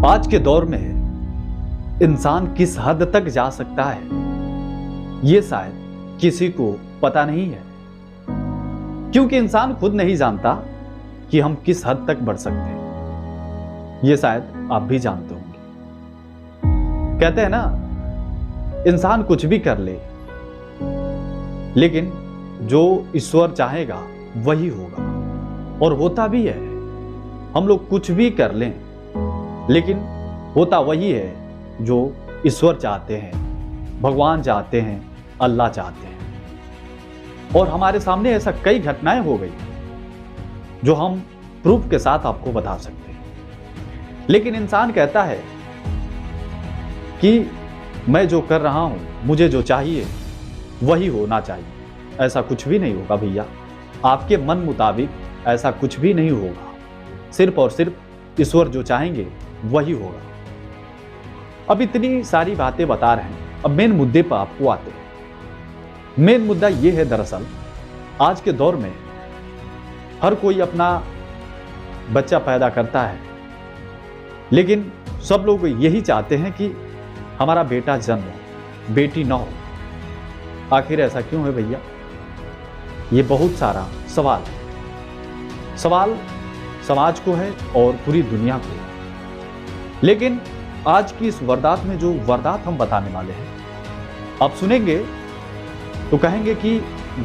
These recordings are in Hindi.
आज के दौर में इंसान किस हद तक जा सकता है, ये शायद किसी को पता नहीं है, क्योंकि इंसान खुद नहीं जानता कि हम किस हद तक बढ़ सकते हैं। ये शायद आप भी जानते होंगे। कहते हैं ना, इंसान कुछ भी कर ले, लेकिन जो ईश्वर चाहेगा वही होगा, और होता भी है। हम लोग कुछ भी कर लें, लेकिन होता वही है जो ईश्वर चाहते हैं, भगवान चाहते हैं, अल्लाह चाहते हैं। और हमारे सामने ऐसा कई घटनाएं हो गई जो हम प्रूफ के साथ आपको बता सकते हैं। लेकिन इंसान कहता है कि मैं जो कर रहा हूं, मुझे जो चाहिए वही होना चाहिए। ऐसा कुछ भी नहीं होगा भैया, आपके मन मुताबिक ऐसा कुछ भी नहीं होगा। सिर्फ और सिर्फ ईश्वर जो चाहेंगे वही होगा। अब इतनी सारी बातें बता रहे हैं, अब मेन मुद्दे पर आपको आते हैं। मेन मुद्दा यह है, दरअसल आज के दौर में हर कोई अपना बच्चा पैदा करता है, लेकिन सब लोग यही चाहते हैं कि हमारा बेटा जन्म हो, बेटी ना हो। आखिर ऐसा क्यों है भैया? ये बहुत सारा सवाल समाज को है और पूरी दुनिया को है। लेकिन आज की इस वारदात में जो वारदात हम बताने वाले हैं, आप सुनेंगे तो कहेंगे कि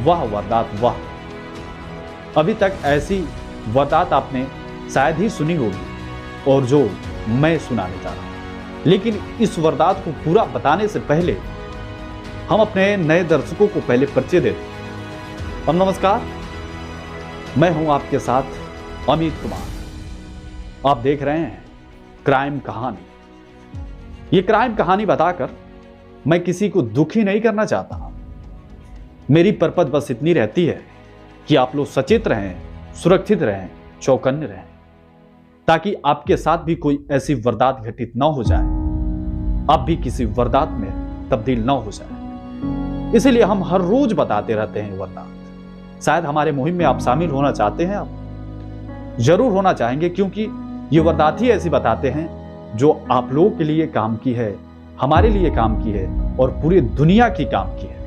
वाह वारदात वाह। अभी तक ऐसी वारदात आपने शायद ही सुनी होगी, और जो मैं सुनाने जा रहा हूं। लेकिन इस वारदात को पूरा बताने से पहले हम अपने नए दर्शकों को पहले परिचय देते हैं। और नमस्कार, मैं हूं आपके साथ अमित कुमार। आप देख रहे हैं क्राइम कहानी। ये क्राइम कहानी बताकर मैं किसी को दुखी नहीं करना चाहता। मेरी पर्पस बस इतनी रहती है कि आप लोग सचेत रहें, सुरक्षित रहें, चौकन्ने रहें, ताकि आपके साथ भी कोई ऐसी वारदात घटित ना हो जाए, आप भी किसी वारदात में तब्दील ना हो जाए। इसीलिए हम हर रोज बताते रहते हैं वारदात। शायद हमारे मुहिम में आप शामिल होना चाहते हैं, आप जरूर होना चाहेंगे, क्योंकि ये वारदात ही ऐसी बताते हैं जो आप लोगों के लिए काम की है, हमारे लिए काम की है, और पूरी दुनिया की काम की है।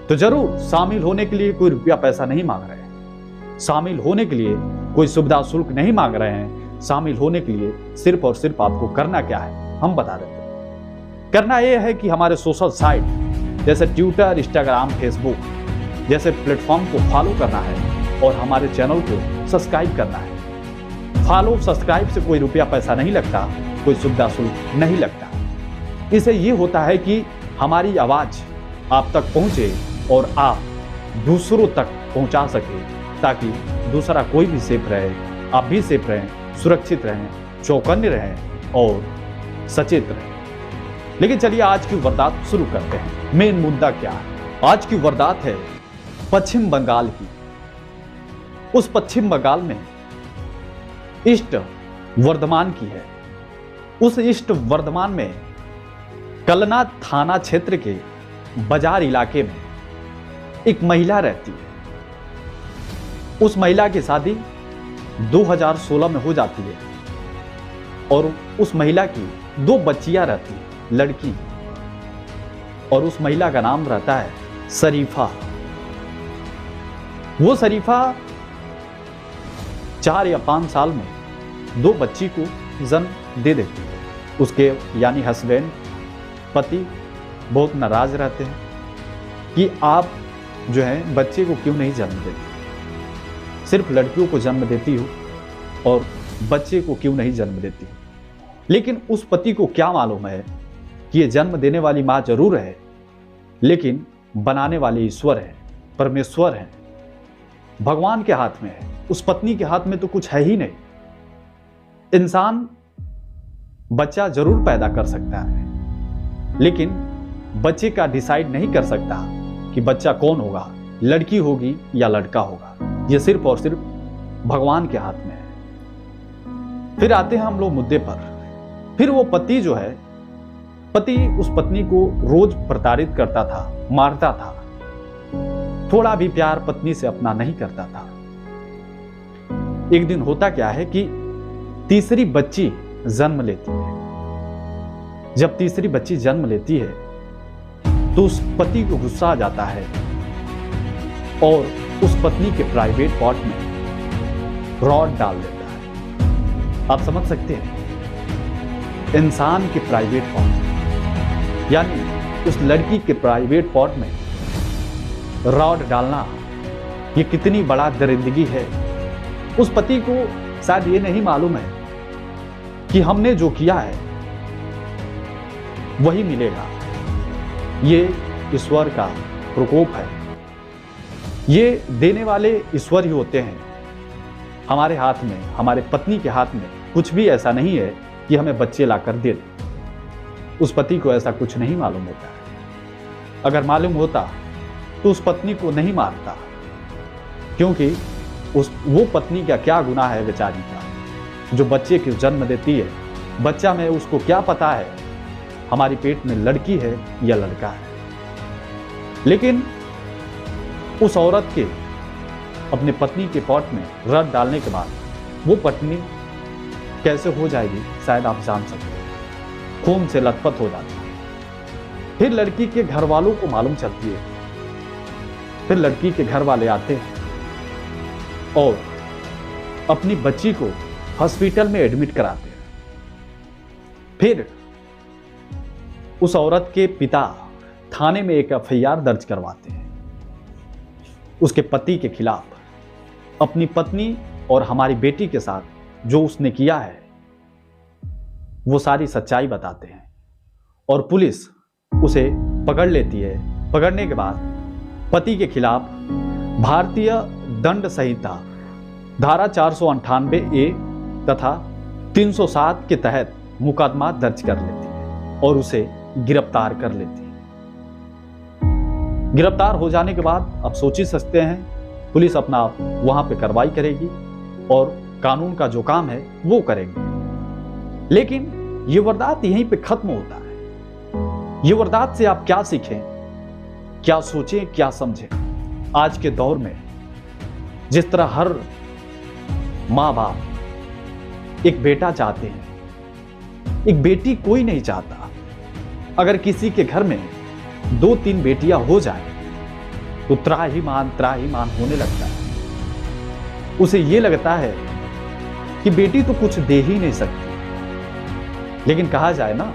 तो जरूर शामिल होने के लिए कोई रुपया पैसा नहीं मांग रहे हैं, शामिल होने के लिए कोई सुविधा शुल्क नहीं मांग रहे हैं। शामिल होने के लिए सिर्फ और सिर्फ आपको करना क्या है, हम बता देते हैं। करना यह है कि हमारे सोशल साइट जैसे ट्विटर, इंस्टाग्राम, फेसबुक जैसे प्लेटफॉर्म को फॉलो करना है, और हमारे चैनल को सब्सक्राइब करना है। फॉलो सब्सक्राइब से कोई रुपया पैसा नहीं लगता, कोई सुविधा शुल्क नहीं लगता। इससे ये होता है कि हमारी आवाज आप तक पहुंचे और आप दूसरों तक पहुंचा सके, ताकि दूसरा कोई भी सेफ रहे, आप भी सेफ रहें, सुरक्षित रहें, चौकन्ने रहें और सचेत रहें। लेकिन चलिए आज की वारदात शुरू करते हैं। मेन मुद्दा क्या है? आज की वारदात है पश्चिम बंगाल की। उस पश्चिम बंगाल में ईस्ट वर्धमान की है। उस ईस्ट वर्धमान में कलना थाना क्षेत्र के बाजार इलाके में एक महिला रहती है। उस महिला की शादी 2016 में हो जाती है, और उस महिला की 2 बच्चियां रहती हैं, लड़की, और उस महिला का नाम रहता है शरीफा। वो शरीफा 4 या 5 साल में 2 बच्ची को जन्म दे देती है। उसके यानी हस्बैंड, पति बहुत नाराज रहते हैं कि आप जो है बच्चे को क्यों नहीं जन्म देती, सिर्फ लड़कियों को जन्म देती हो और बच्चे को क्यों नहीं जन्म देती। लेकिन उस पति को क्या मालूम है कि ये जन्म देने वाली माँ जरूर है, लेकिन बनाने वाले ईश्वर है, परमेश्वर है, भगवान के हाथ में है। उस पत्नी के हाथ में तो कुछ है ही नहीं। इंसान बच्चा जरूर पैदा कर सकता है, लेकिन बच्चे का डिसाइड नहीं कर सकता कि बच्चा कौन होगा, लड़की होगी या लड़का होगा। ये सिर्फ और सिर्फ भगवान के हाथ में है। फिर आते हैं हम लोग मुद्दे पर। फिर वो पति जो है, पति उस पत्नी को रोज प्रताड़ित करता था, मारता था, थोड़ा भी प्यार पत्नी से अपना नहीं करता था। एक दिन होता क्या है कि तीसरी बच्ची जन्म लेती है। जब तीसरी बच्ची जन्म लेती है तो उस पति को गुस्सा आ जाता है और उस पत्नी के प्राइवेट पार्ट में रॉड डाल देता है। आप समझ सकते हैं, इंसान के प्राइवेट पार्ट यानी उस लड़की के प्राइवेट पार्ट में रॉड डालना, ये कितनी बड़ा दरिंदगी है। उस पति को शायद ये नहीं मालूम है कि हमने जो किया है वही मिलेगा। ये ईश्वर का प्रकोप है। ये देने वाले ईश्वर ही होते हैं। हमारे हाथ में, हमारे पत्नी के हाथ में कुछ भी ऐसा नहीं है कि हमें बच्चे लाकर दे दे। उस पति को ऐसा कुछ नहीं मालूम होता है। अगर मालूम होता तो उस पत्नी को नहीं मारता, क्योंकि वो पत्नी का क्या गुनाह है बेचारी का, जो बच्चे को जन्म देती है। बच्चा में उसको क्या पता है हमारी पेट में लड़की है या लड़का है। लेकिन उस औरत के अपने पत्नी के पॉट में रॉड डालने के बाद वो पत्नी कैसे हो जाएगी शायद आप जान सकते हैं। खून से लथपथ हो जाती है। फिर लड़की के घर वालों को मालूम चलती है। फिर लड़की के घर वाले आते हैं और अपनी बच्ची को हॉस्पिटल में एडमिट कराते हैं। फिर उस औरत के पिता थाने में एक एफआईआर दर्ज करवाते हैं उसके पति के खिलाफ। अपनी पत्नी और हमारी बेटी के साथ जो उसने किया है वो सारी सच्चाई बताते हैं और पुलिस उसे पकड़ लेती है। पकड़ने के बाद पति के खिलाफ भारतीय दंड संहिता धारा 498A तथा 307 के तहत मुकदमा दर्ज कर लेती है और उसे गिरफ्तार कर लेती है। गिरफ्तार हो जाने के बाद आप सोच ही सकते हैं पुलिस अपना वहां पे कार्रवाई करेगी और कानून का जो काम है वो करेंगे। लेकिन ये वारदात यहीं पे खत्म होता है। ये वारदात से आप क्या सीखें, क्या सोचें, क्या समझें। आज के दौर में जिस तरह हर माँ बाप एक बेटा चाहते हैं, एक बेटी कोई नहीं चाहता। अगर किसी के घर में 2-3 बेटियां हो जाए तो त्राहिमाम होने लगता है। उसे यह लगता है कि बेटी तो कुछ दे ही नहीं सकती। लेकिन कहा जाए ना,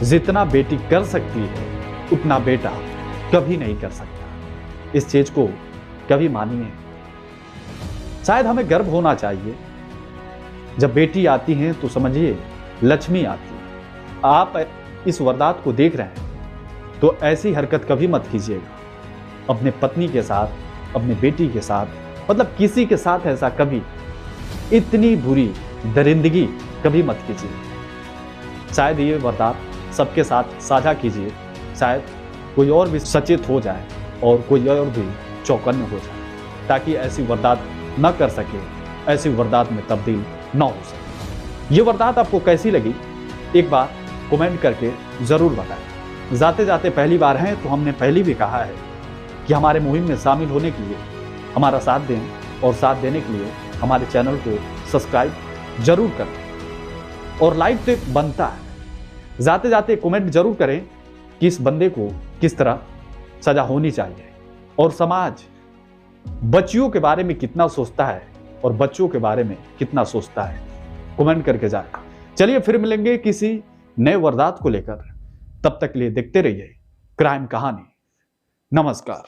जितना बेटी कर सकती है उतना बेटा कभी नहीं कर सकता। इस चीज को कभी मानिए। शायद हमें गर्व होना चाहिए। जब बेटी आती है तो समझिए लक्ष्मी आती है। आप इस वारदात को देख रहे हैं तो ऐसी हरकत कभी मत कीजिएगा अपने पत्नी के साथ, अपने बेटी के साथ, मतलब किसी के साथ ऐसा कभी, इतनी बुरी दरिंदगी कभी मत कीजिए। शायद ये वारदात सबके साथ साझा कीजिए, शायद कोई और भी सचेत हो जाए और कोई और भी चौकन्ने हो जाए, ताकि ऐसी वारदात न कर सके, ऐसी वारदात में तब्दील न हो सके। ये वारदात आपको कैसी लगी एक बार कमेंट करके जरूर बताएं। जाते जाते पहली बार हैं तो हमने पहले भी कहा है कि हमारे मुहिम में शामिल होने के लिए हमारा साथ दें और साथ देने के लिए हमारे चैनल को सब्सक्राइब जरूर करें और लाइक तो बनता है। जाते जाते कमेंट जरूर करें कि इस बंदे को किस तरह सजा होनी चाहिए और समाज बच्चियों के बारे में कितना सोचता है और बच्चों के बारे में कितना सोचता है, कमेंट करके जाए। चलिए फिर मिलेंगे किसी नए वारदात को लेकर। तब तक के लिए देखते रहिए क्राइम कहानी। नमस्कार।